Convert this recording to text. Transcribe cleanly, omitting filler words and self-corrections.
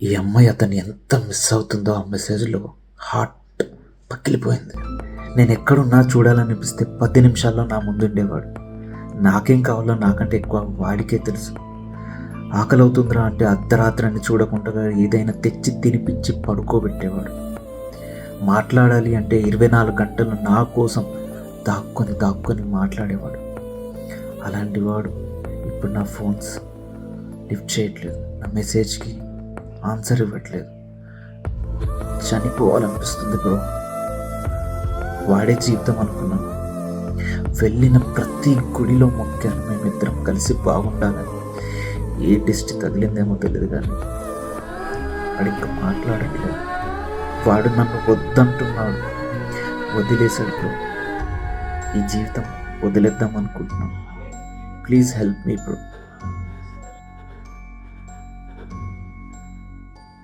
ఈ అమ్మాయి అతన్ని ఎంత మిస్ అవుతుందో ఆ మెసేజ్లో హార్ట్ పగిలిపోయింది. నేను ఎక్కడున్నా చూడాలనిపిస్తే 10 నిమిషాల్లో నా ముందుండేవాడు. నాకేం కావాలో నాకంటే ఎక్కువ వాడికే తెలుసు. ఆకలి అవుతుందిరా అంటే అర్ధరాత్రిని చూడకుండా ఏదైనా తెచ్చి తినిపించి పడుకోబెట్టేవాడు. మాట్లాడాలి అంటే 24 గంటలు నా కోసం దాక్కుని మాట్లాడేవాడు. అలాంటి వాడు ఇప్పుడు నా ఫోన్స్ లిఫ్ట్ చేయట్లేదు, నా మెసేజ్కి ఆన్సర్ ఇవ్వట్లేదు. చనిపోవాలనిపిస్తుంది బ్రో. వాడే జీవితం అనుకున్నాను. వెళ్ళిన ప్రతి గుడిలో మొక్కాను మేమిద్దరం కలిసి బాగుండాలని. ఏ టెస్ట్ తగిలిందేమో తెలియదు కానీ వాడు ఇంకా మాట్లాడట్లేదు. వాడు నన్ను వద్దంటున్నాడు, వదిలేశాడు బ్రో. ఈ జీవితం వదిలేద్దాం అనుకుంటున్నాను. Please help me bro.